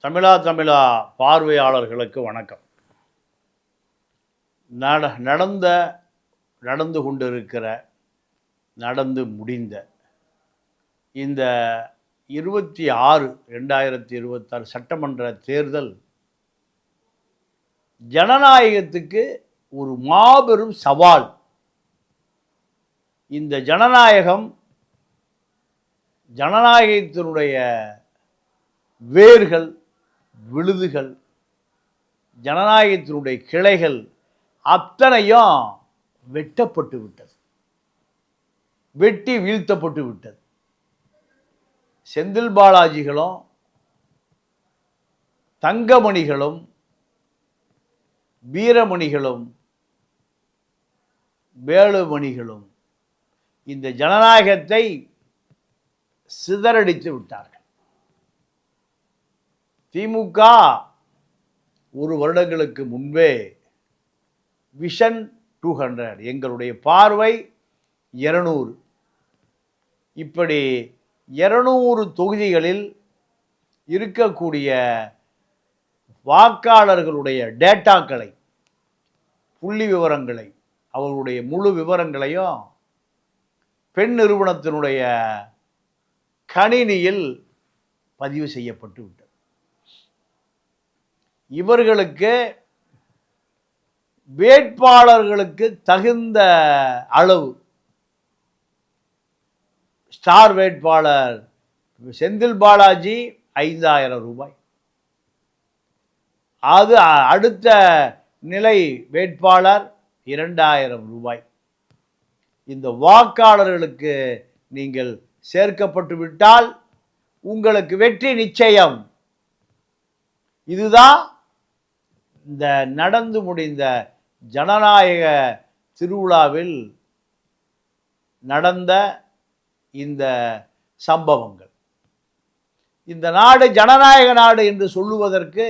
தமிழா பார்வையாளர்களுக்கு வணக்கம். நடந்து கொண்டிருக்கிற, நடந்து முடிந்த இந்த 2026 சட்டமன்ற தேர்தல் ஜனநாயகத்துக்கு ஒரு மாபெரும் சவால். இந்த ஜனநாயகத்தினுடைய வேர்கள், விழுதுகள், ஜனநாயகத்தினுடைய கிளைகள் அத்தனையும் வெட்டப்பட்டு விட்டது, வெட்டி வீழ்த்தப்பட்டு விட்டது. செந்தில் பாலாஜிகளும் தங்கமணிகளும் வீரமணிகளும் வேலுமணிகளும் இந்த ஜனநாயகத்தை சிதறடித்து விட்டார்கள். திமுக ஒரு வருடங்களுக்கு முன்பே விஷன் 200, எங்களுடைய பார்வை 200, இப்படி 200 தொகுதிகளில் இருக்கக்கூடிய வாக்காளர்களுடைய டேட்டாக்களை, புள்ளி விவரங்களை, அவர்களுடைய முழு விவரங்களையும் பெண் நிறுவனத்தினுடைய கணினியில் பதிவு செய்யப்பட்டு விட்டது. இவர்களுக்கு வேட்பாளர்களுக்கு தகுந்த அளவு, ஸ்டார் வேட்பாளர் செந்தில் பாலாஜி 5000 ரூபாய், அது அடுத்த நிலை வேட்பாளர் 2000 ரூபாய். இந்த வாக்காளர்களுக்கு நீங்கள் சேர்க்கப்பட்டு விட்டால் உங்களுக்கு வெற்றி நிச்சயம். இதுதான் இந்த நடந்து முடிந்த ஜனநாயக திருவிழாவில் நடந்த இந்த சம்பவங்கள். இந்த நாடு ஜனநாயக நாடு என்று சொல்லுவதற்கு,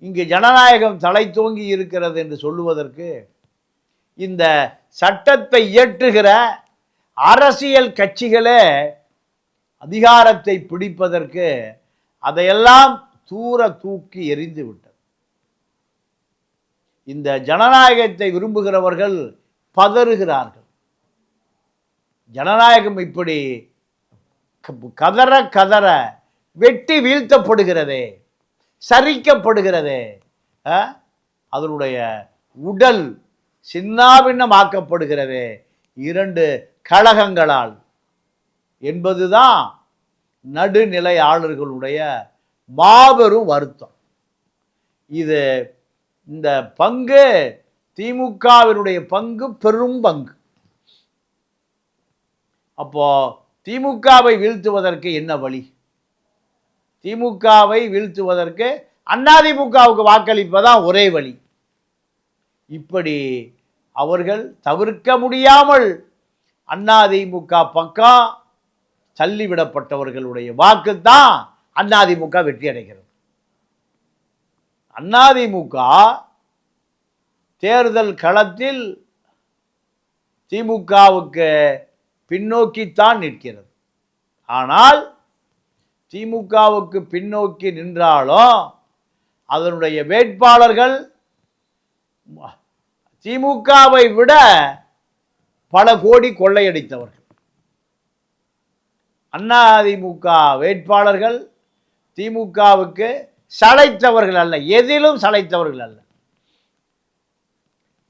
இங்கு ஜனநாயகம் தலை தோங்கி இருக்கிறது என்று சொல்லுவதற்கு, இந்த சட்டத்தை இயற்றுகிற அரசியல் கட்சிகளே அதிகாரத்தை பிடிப்பதற்கு அதையெல்லாம் தூர தூக்கி எறிந்து விட்டது. இந்த ஜனநாயகத்தை விரும்புகிறவர்கள் பதறுகிறார்கள். ஜனநாயகம் இப்படி கதற கதற வெட்டி வீழ்த்தப்படுகிறதே, சரிக்கப்படுகிறதே, அதனுடைய உடல் சின்னாபின்னமாக்கப்படுகிறதே 2 கழகங்களால் என்பதுதான் நடுநிலையாளர்களுடைய மாபெரும் வருத்தம். இது இந்த பங்கு, திமுகவினுடைய பங்கு பெரும் பங்கு. அப்போ திமுகவை வீழ்த்துவதற்கு என்ன வழி? திமுகவை வீழ்த்துவதற்கு அதிமுகவுக்கு வாக்களிப்பதான் ஒரே வழி. இப்படி அவர்கள் தவிர்க்க முடியாமல் அதிமுக பக்கம் தள்ளிவிடப்பட்டவர்களுடைய வாக்குத்தான் அதிமுக வெற்றி அடைகிறது. அதிமுக தேர்தல் களத்தில் திமுகவுக்கு பின்னோக்கித்தான் நிற்கிறது. ஆனால் திமுகவுக்கு பின்னோக்கி நின்றாலும் அதனுடைய வேட்பாளர்கள் திமுகவை விட பல கோடி கொள்ளையடித்தவர்கள். அதிமுக வேட்பாளர்கள் திமுகவுக்கு சளைத்தவர்கள் அல்ல, எதிலும் சளைத்தவர்கள் அல்ல.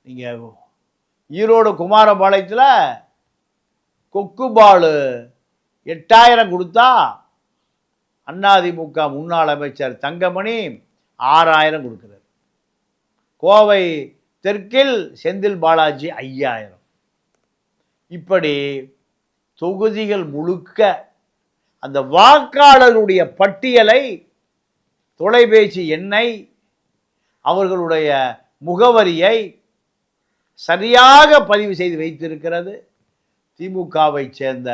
நீங்க ஈரோடு குமாரபாளையத்தில் கொக்குபாலு 8000 கொடுத்தா அதிமுக முன்னாள் அமைச்சர் தங்கமணி 6000 கொடுக்கிறார். கோவை தெற்கில் செந்தில் பாலாஜி 5000. இப்படி தொகுதிகள் முழுக்க அந்த வாக்காளருடைய பட்டியலை, தொலைபேசி எண்ணை, அவர்களுடைய முகவரியை சரியாக பதிவு செய்து வைத்திருக்கிறது திமுகவை சேர்ந்த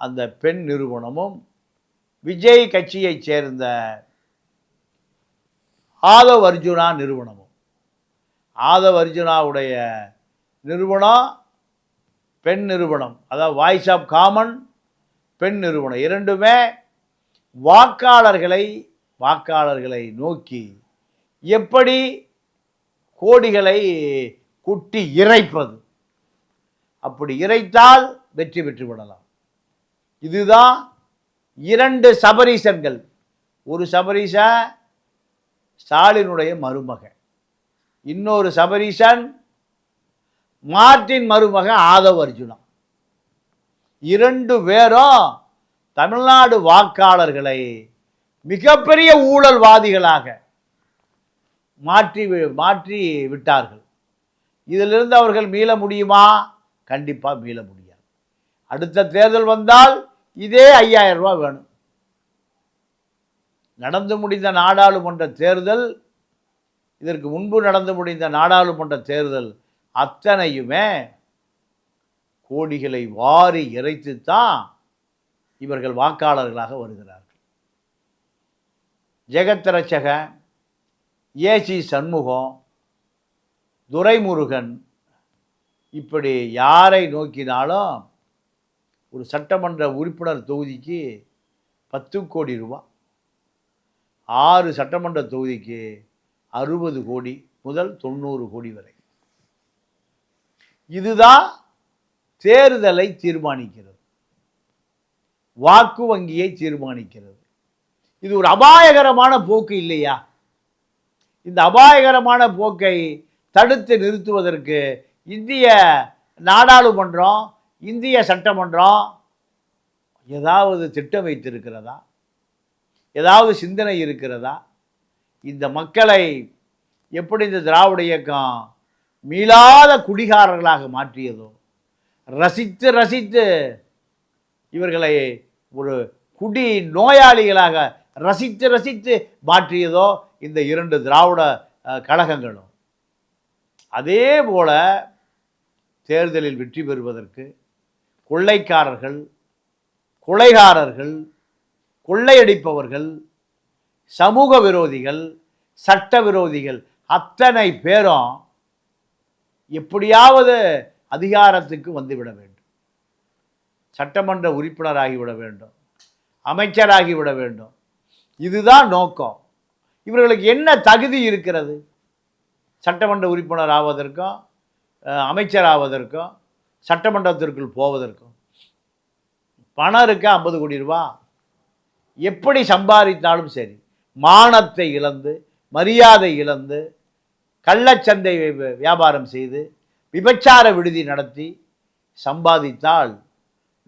அந்த பெண் நிறுவனமும், விஜய் கட்சியைச் சேர்ந்த ஆதவ் அர்ஜுனா நிறுவனமும். ஆதவ் அர்ஜுனாவுடைய நிறுவனம் பெண் நிறுவனம், அதாவது வாய்ஸ் ஆஃப் காமன் பெண் நிறுவனம். இரண்டுமே வாக்காளர்களை நோக்கி எப்படி கோடிகளை குட்டி இறைப்பது, அப்படி இறைத்தால் வெற்றி பெற்று விடலாம். இதுதான் 2 சபரீசன்கள். ஒரு சபரீசன் ஸ்டாலினுடைய மருமகன், இன்னொரு சபரீசன் மார்ட்டின் மருமகன் ஆதவ் அர்ஜுனா. 2 பேரும் தமிழ்நாடு வாக்காளர்களை மிகப்பெரிய ஊழல்வாதிகளாக மாற்றி விட்டார்கள். இதிலிருந்து அவர்கள் மீள முடியுமா? கண்டிப்பாக மீள முடியாது. அடுத்த தேர்தல் வந்தால் இதே 5000 ரூபாய் வேணும். நடந்து முடிந்த நாடாளுமன்ற தேர்தல், இதற்கு முன்பு நடந்து முடிந்த நாடாளுமன்ற தேர்தல் அத்தனையுமே கோடிகளை வாரி இறைத்துத்தான் இவர்கள் வாக்காளர்களாக வருகிறார்கள். ஜெகத்ரட்சகன், ஏசி சண்முகம், துரைமுருகன், இப்படி யாரை நோக்கினாலும் ஒரு சட்டமன்ற உறுப்பினர் தொகுதிக்கு 10 கோடி ரூபாய், 6 சட்டமன்ற தொகுதிக்கு 60 கோடி முதல் 90 கோடி வரை. இதுதான் தேர்தலை தீர்மானிக்கிறது, வாக்கு வங்கியை தீர்மானிக்கிறது. இது ஒரு அபாயகரமான போக்கு இல்லையா? இந்த அபாயகரமான போக்கை தடுத்து நிறுத்துவதற்கு இந்திய நாடாளுமன்றம், இந்திய சட்டமன்றம் ஏதாவது திட்டம் வைத்திருக்கிறதா? ஏதாவது சிந்தனை இருக்கிறதா? இந்த மக்களை எப்படி இந்த திராவிட இயக்கம் மீளாத குடிகாரர்களாக மாற்றியதோ, ரசித்து ரசித்து இவர்களை ஒரு குடி நோயாளிகளாக ரசித்து ரசித்து மாற்றியதோ இந்த 2 திராவிட கழகங்களும், அதே போல தேர்தலில் வெற்றி பெறுவதற்கு கொள்ளைக்காரர்கள், கொலைகாரர்கள், கொள்ளையடிப்பவர்கள், சமூக விரோதிகள், சட்ட விரோதிகள் அத்தனை பேரும் எப்படியாவது அதிகாரத்துக்கு வந்துவிட வேண்டும், சட்டமன்ற உறுப்பினராகிவிட வேண்டும், அமைச்சராகிவிட வேண்டும். இதுதான் நோக்கம். இவர்களுக்கு என்ன தகுதி இருக்கிறது? சட்டமன்ற உறுப்பினர் ஆவதற்கும், அமைச்சர் ஆவதற்கும், சட்டமன்றத்திற்குள் போவதற்கும் பணம் இருக்கா? 50 கோடி ரூபா. எப்படி சம்பாதித்தாலும் சரி, மானத்தை இழந்து, மரியாதை இழந்து, கள்ளச்சந்தை வியாபாரம் செய்து, விபச்சார விடுதி நடத்தி சம்பாதித்தால்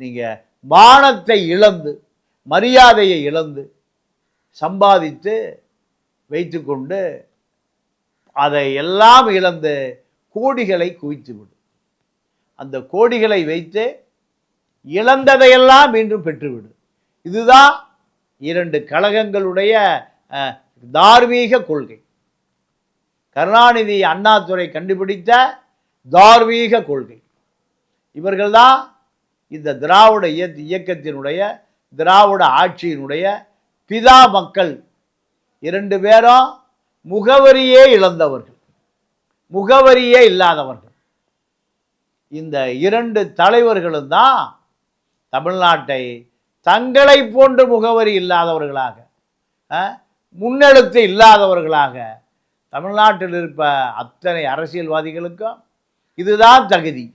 நீங்கள் மானத்தை இழந்து, மரியாதையை இழந்து சம்பாதித்து வைத்து கொண்டு அதை எல்லாம் இழந்து கோடிகளை குவித்துவிடும். அந்த கோடிகளை வைத்து இழந்ததையெல்லாம் மீண்டும் பெற்றுவிடும். இதுதான் 2 கழகங்களுடைய தார்மீக கொள்கை. கருணாநிதி, அண்ணாதுரை கண்டுபிடித்த தார்மீக கொள்கை. இவர்கள்தான் இந்த திராவிட இயக்கத்தினுடைய, திராவிட ஆட்சியினுடைய பிதா மக்கள். 2 பேரும் முகவரியே இழந்தவர்கள், முகவரியே இல்லாதவர்கள். இந்த 2 தலைவர்களும் தான் தமிழ்நாட்டை தங்களை போன்ற முகவரி இல்லாதவர்களாக, முன்னெழுத்து இல்லாதவர்களாக தமிழ்நாட்டில் இருப்ப அத்தனை அரசியல்வாதிகளுக்கும் இதுதான் தகுதி.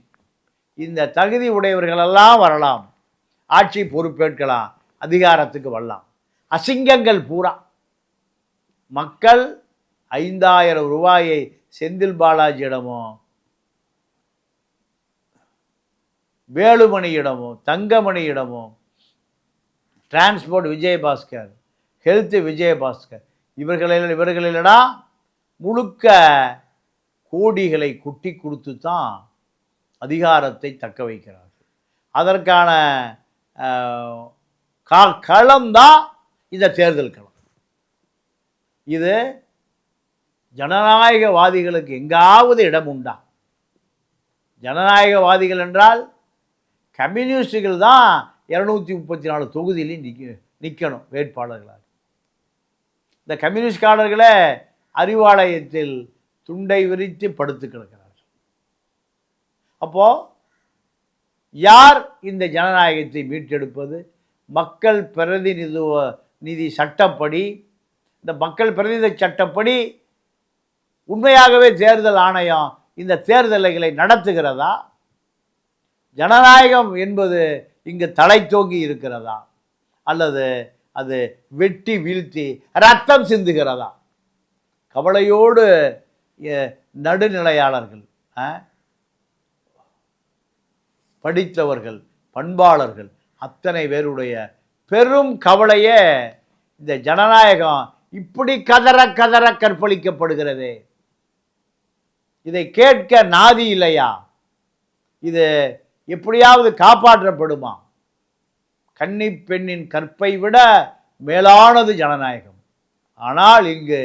இந்த தகுதி உடையவர்களெல்லாம் வரலாம், ஆட்சி பொறுப்பேற்கலாம், அதிகாரத்துக்கு வரலாம். அசிங்கங்கள் பூரா மக்கள் 5000 ரூபாயை செந்தில் பாலாஜியிடமோ, வேலுமணியிடமோ, தங்கமணியிடமோ, டிரான்ஸ்போர்ட் விஜயபாஸ்கர், ஹெல்த் விஜயபாஸ்கர், இவர்களிடா முழுக்க கோடிகளை கொட்டி கொடுத்து தான் அதிகாரத்தை தக்க வைக்கிறார்கள். அதற்கான களம்தான் இந்த தேர்தல் களம். இது ஜனநாயகவாதிகளுக்கு எங்காவது இடம் உண்டா? ஜனநாயகவாதிகள் என்றால் கம்யூனிஸ்டுகள் தான் 234 தொகுதியிலையும் நிற்கணும் வேட்பாளர்களாக. இந்த கம்யூனிஸ்ட்காரர்களே அறிவாலயத்தில் துண்டை விரித்து படுத்து கிடக்கிறார்கள். அப்போது யார் இந்த ஜனநாயகத்தை மீட்டெடுப்பது? மக்கள் பிரதிநிதித்துவ நீதி சட்டப்படி, இந்த மக்கள் பிரதிநிதி சட்டப்படி உண்மையாகவே தேர்தல் ஆணையம் இந்த தேர்தல்களை நடத்துகிறதா? ஜனநாயகம் என்பது இங்கு தலை தோங்கி இருக்கிறதா? அல்லது அது வெட்டி வீழ்த்தி ரத்தம் சிந்துகிறதா? கவலையோடு நடுநிலையாளர்கள், படித்தவர்கள், பண்பாளர்கள் அத்தனை பேருடைய பெரும் கவலையே இந்த ஜனநாயகம் இப்படி கதற கதற கற்பழிக்கப்படுகிறது. இதை கேட்க நாதி இல்லையா? இது எப்படியாவது காப்பாற்றப்படுமா? கன்னி பெண்ணின் கற்பை விட மேலானது ஜனநாயகம். ஆனால் இங்கு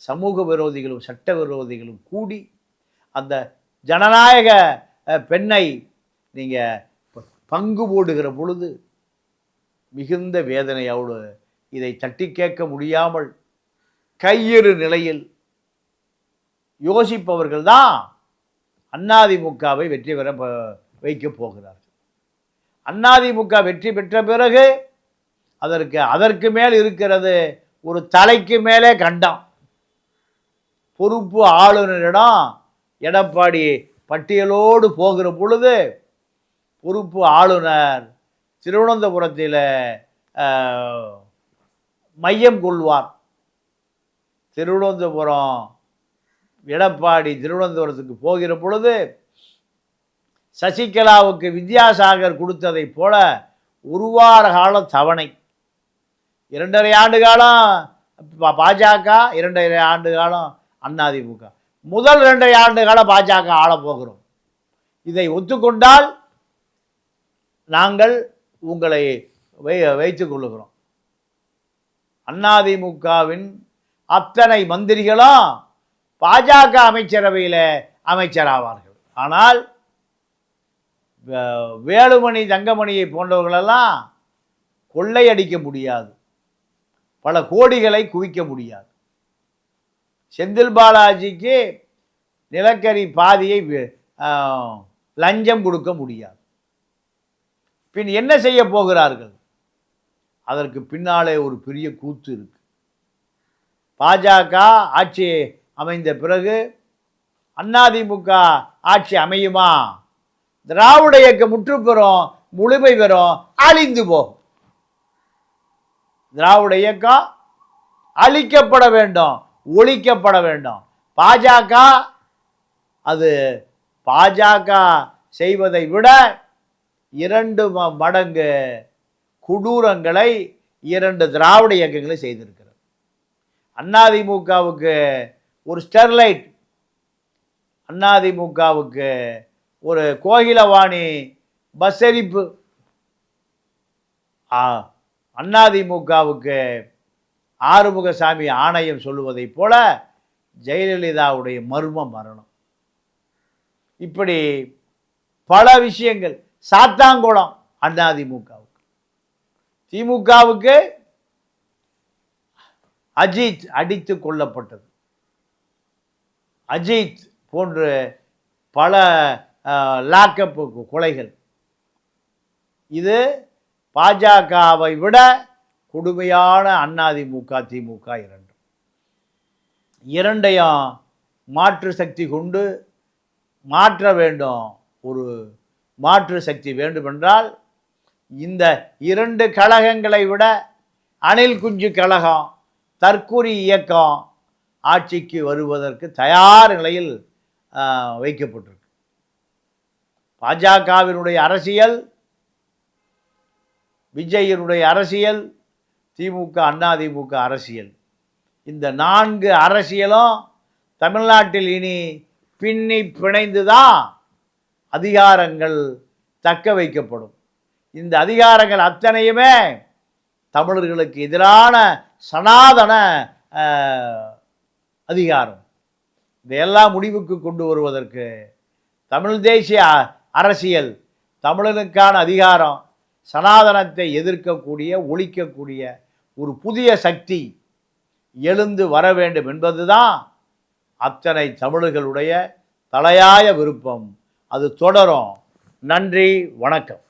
சமூக விரோதிகளும் சட்ட விரோதிகளும் கூடி அந்த ஜனநாயக பெண்ணை நீங்கள் பங்கு போடுகிற பொழுது மிகுந்த வேதனையோடு இதை தட்டி கேட்க முடியாமல் கையிறு நிலையில் யோசிப்பவர்கள் தான் அதிமுகவை வெற்றி பெற வைக்கப் போகிறார்கள். அதிமுக வெற்றி பெற்ற பிறகு அதற்கு மேல் இருக்கிறது ஒரு தலைக்கு மேலே கண்டம். பொறுப்பு ஆளுநரிடம் எடப்பாடி பட்டியலோடு போகிற பொழுது பொறுப்பு ஆளுநர் திருவனந்தபுரத்தில் மையம் கொள்வார். திருவனந்தபுரம் எடப்பாடி திருவனந்தபுரத்துக்கு போகிற பொழுது சசிகலாவுக்கு வித்யாசாகர் கொடுத்ததை போல ஒரு வார காலம் தவணை, 2.5 ஆண்டு காலம் பாஜக, 2.5 ஆண்டு காலம் அதிமுக, முதல் 2.5 ஆண்டு காலம் பாஜக ஆளப் போகிறோம். இதை ஒத்துக்கொண்டால் நாங்கள் உங்களை வைத்துக் கொள்ளுகிறோம். அதிமுகவின் அத்தனை மந்திரிகளும் பாஜக அமைச்சரவையில் அமைச்சராவார்கள். ஆனால் வேலுமணி, தங்கமணியை போன்றவர்களெல்லாம் கொள்ளையடிக்க முடியாது, பல கோடிகளை குவிக்க முடியாது. செந்தில் பாலாஜிக்கு நிலக்கரி பாதியை லஞ்சம் கொடுக்க முடியாது. பின் என்ன செய்ய போகிறார்கள்? அதற்கு பின்னாலே ஒரு பெரிய கூத்து இருக்கு. பாஜக ஆட்சி அமைந்த பிறகு அதிமுக ஆட்சி அமையுமா? திராவிட இயக்கம் முற்றுப்பெறும், முழுமை பெறும், அழிந்து போகும். திராவிட இயக்கம் அழிக்கப்பட வேண்டும், ஒழிக்கப்பட வேண்டும். பாஜக செய்வதை விட 2 மடங்கு கொடூரங்களை 2 திராவிட இயக்கங்களை செய்திருக்கிறது. அதிமுகவுக்கு ஒரு ஸ்டெர்லைட், அதிமுகவுக்கு ஒரு கோகிலவாணி பஸ் எரிப்பு, அதிமுகவுக்கு ஆறுமுகசாமி ஆணையம் சொல்லுவதைப் போல ஜெயலலிதாவுடைய மர்ம மரணம், இப்படி பல விஷயங்கள். சாத்தாங்குளம் அதிமுகவுக்கு, திமுகவுக்கு அஜித் அடித்து கொல்லப்பட்டது, அஜித் போன்று பல லாக்கப் கொலைகள். இது பாஜகவை விட கொடுமையான அதிமுக, திமுக இரண்டையும் மாற்று சக்தி கொண்டு மாற்ற வேண்டும். ஒரு மாற்று சக்தி வேண்டுமென்றால் இந்த 2 கழகங்களை விட அணில் குஞ்சு கழகம், தற்கொலை இயக்கம் ஆட்சிக்கு வருவதற்கு தயார் நிலையில் வைக்கப்பட்டிருக்கு. பாஜகவினுடைய அரசியல், விஜயினுடைய அரசியல், திமுக அதிமுக அரசியல், இந்த 4 அரசியலும் தமிழ்நாட்டில் இனி பின்னி பிணைந்து தான் அதிகாரங்கள் தக்க வைக்கப்படும். இந்த அதிகாரங்கள் அத்தனையுமே தமிழர்களுக்கு எதிரான சனாதன அதிகாரம். இதையெல்லாம் முடிவுக்கு கொண்டு வருவதற்கு தமிழ் தேசிய அரசியல், தமிழனுக்கான அதிகாரம், சனாதனத்தை எதிர்க்கக்கூடிய, ஒழிக்கக்கூடிய ஒரு புதிய சக்தி எழுந்து வர வேண்டும் என்பதுதான் அத்தனை தமிழர்களுடைய தலையாய விருப்பம். அது தொடரும். நன்றி, வணக்கம்.